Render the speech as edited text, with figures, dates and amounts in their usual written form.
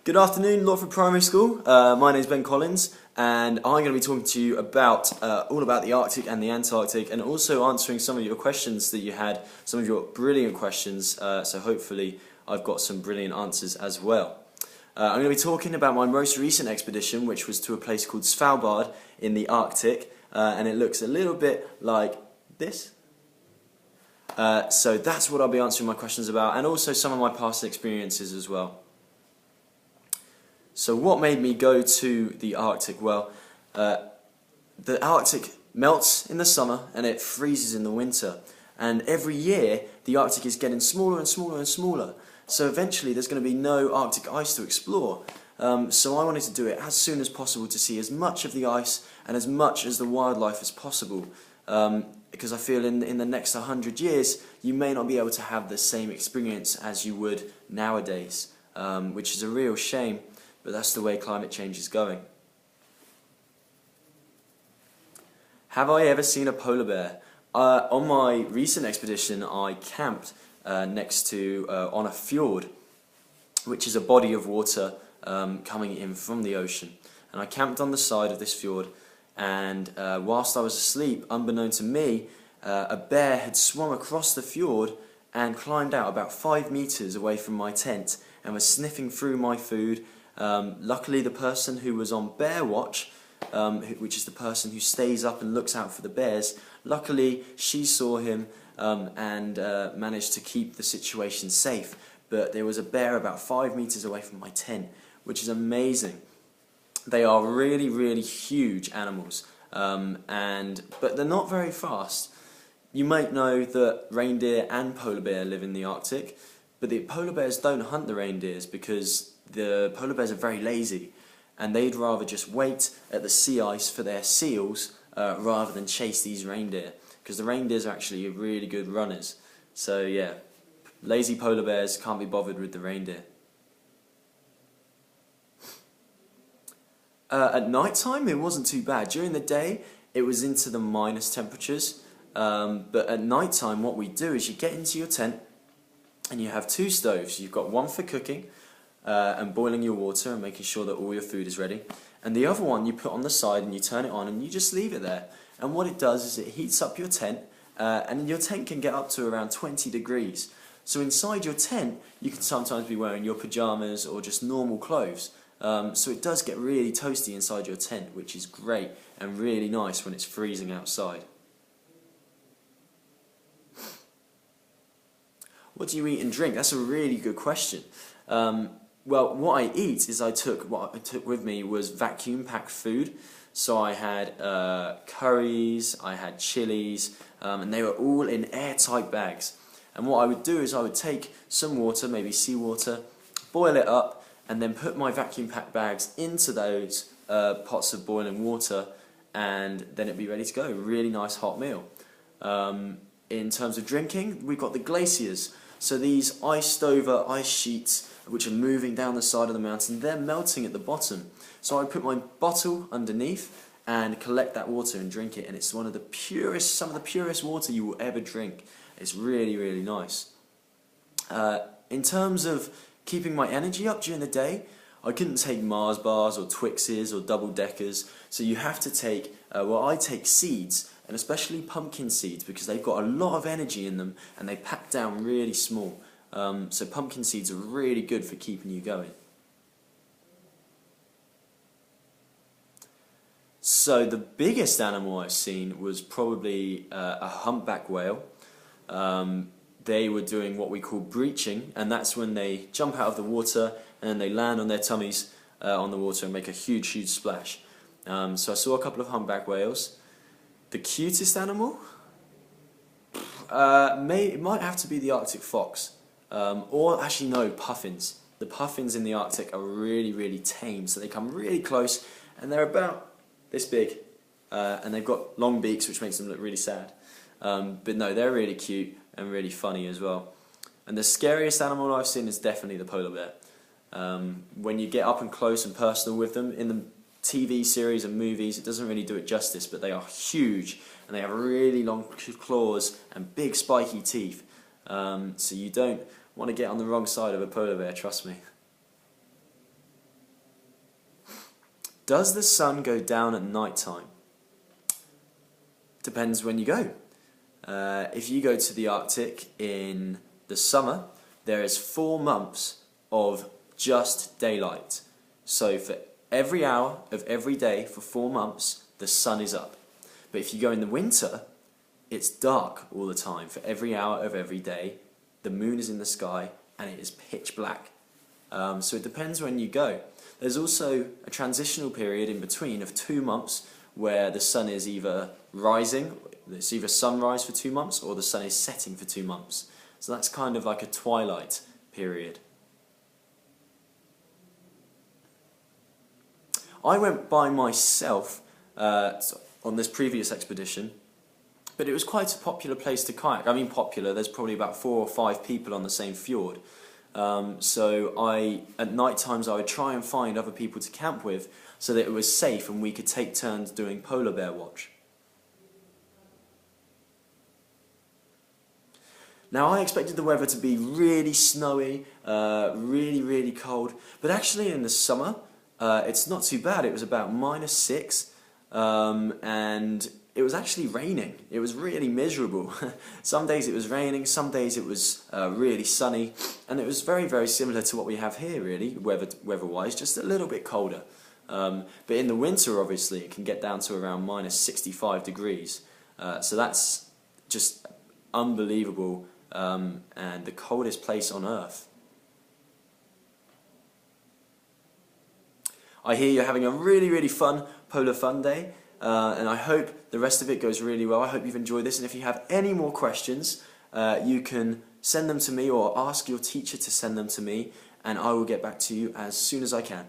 Good afternoon, Lotford Primary School. My name is Ben Collins, and I'm going to be talking to you about all about the Arctic and the Antarctic, and also answering some of your questions that you had, some of your brilliant questions. So hopefully, I've got some brilliant answers as well. I'm going to be talking about my most recent expedition, which was to a place called Svalbard in the Arctic, and it looks a little bit like this. So that's what I'll be answering my questions about, and also some of my past experiences as well. So what made me go to the Arctic? Well, the Arctic melts in the summer and it freezes in the winter. And every year, the Arctic is getting smaller and smaller and smaller. So eventually, there's going to be no Arctic ice to explore. So I wanted to do it as soon as possible to see as much of the ice and as much as the wildlife as possible. Because I feel in the next 100 years, you may not be able to have the same experience as you would nowadays, which is a real shame. But that's the way climate change is going. Have I ever seen a polar bear? On my recent expedition, I camped next to on a fjord, which is a body of water coming in from the ocean. And I camped on the side of this fjord, and whilst I was asleep, unbeknown to me, a bear had swum across the fjord and climbed out about 5 meters away from my tent and was sniffing through my food. Luckily, the person who was on bear watch, which is the person who stays up and looks out for the bears, luckily she saw him and managed to keep the situation safe. But there was a bear about 5 meters away from my tent, which is amazing. They are really, really huge animals, but they're not very fast. You might know that reindeer and polar bear live in the Arctic, but the polar bears don't hunt the reindeers because the polar bears are very lazy, and they'd rather just wait at the sea ice for their seals rather than chase these reindeer, because the reindeers are actually really good runners. So yeah, lazy polar bears can't be bothered with the reindeer. At night time, it wasn't too bad. During the day, it was into the minus temperatures, but at night time, what we do is you get into your tent and you have 2 stoves. You've got one for cooking and boiling your water and making sure that all your food is ready, and the other one you put on the side and you turn it on and you just leave it there. And what it does is it heats up your tent, and your tent can get up to around 20 degrees. So inside your tent, you can sometimes be wearing your pajamas or just normal clothes. So it does get really toasty inside your tent, which is great and really nice when it's freezing outside. What do you eat and drink? That's a really good question. Well, what I eat is what I took with me was vacuum packed food. So I had curries, I had chilies, and they were all in airtight bags. And what I would do is I would take some water, maybe seawater, boil it up, and then put my vacuum packed bags into those pots of boiling water, and then it'd be ready to go. Really nice hot meal. In terms of drinking, we've got the glaciers. So these iced over ice sheets which are moving down the side of the mountain, they're melting at the bottom. So I put my bottle underneath and collect that water and drink it, and it's some of the purest water you will ever drink. It's really, really nice. In terms of keeping my energy up during the day, I couldn't take Mars bars or Twixes or double deckers, so you have to take, I take seeds, and especially pumpkin seeds, because they've got a lot of energy in them and they pack down really small. So pumpkin seeds are really good for keeping you going. So the biggest animal I've seen was probably a humpback whale. They were doing what we call breaching, and that's when they jump out of the water and then they land on their tummies on the water and make a huge, huge splash. So I saw a couple of humpback whales. The cutest animal? It might have to be the Arctic fox. Or actually no, puffins. The puffins in the Arctic are really, really tame, so they come really close and they're about this big, and they've got long beaks which makes them look really sad. But no, they're really cute and really funny as well. And the scariest animal I've seen is definitely the polar bear. When you get up and close and personal with them, in the TV series and movies, it doesn't really do it justice, but they are huge and they have really long claws and big spiky teeth. So you don't want to get on the wrong side of a polar bear, trust me. Does the sun go down at night time? Depends when you go. If you go to the Arctic in the summer, there is 4 months of just daylight. So for every hour of every day for 4 months, the sun is up. But if you go in the winter, it's dark all the time. For every hour of every day, the moon is in the sky and it is pitch black. So it depends when you go. There's also a transitional period in between of 2 months where the sun is either rising, it's either sunrise for 2 months, or the sun is setting for 2 months. So that's kind of like a twilight period. I went by myself on this previous expedition, but it was quite a popular place to kayak. I mean popular, there's probably about 4 or 5 people on the same fjord. So at night times I would try and find other people to camp with so that it was safe and we could take turns doing polar bear watch. Now I expected the weather to be really snowy, really cold, but actually in the summer it's not too bad. It was about -6 and it was actually raining. It was really miserable. Some days it was raining, some days it was really sunny, and it was very similar to what we have here really, weather-wise, just a little bit colder. But in the winter obviously it can get down to around -65 degrees. So that's just unbelievable and the coldest place on earth. I hear you're having a really fun Polar Fun Day, and I hope the rest of it goes really well. I hope you've enjoyed this, and if you have any more questions, you can send them to me or ask your teacher to send them to me, and I will get back to you as soon as I can.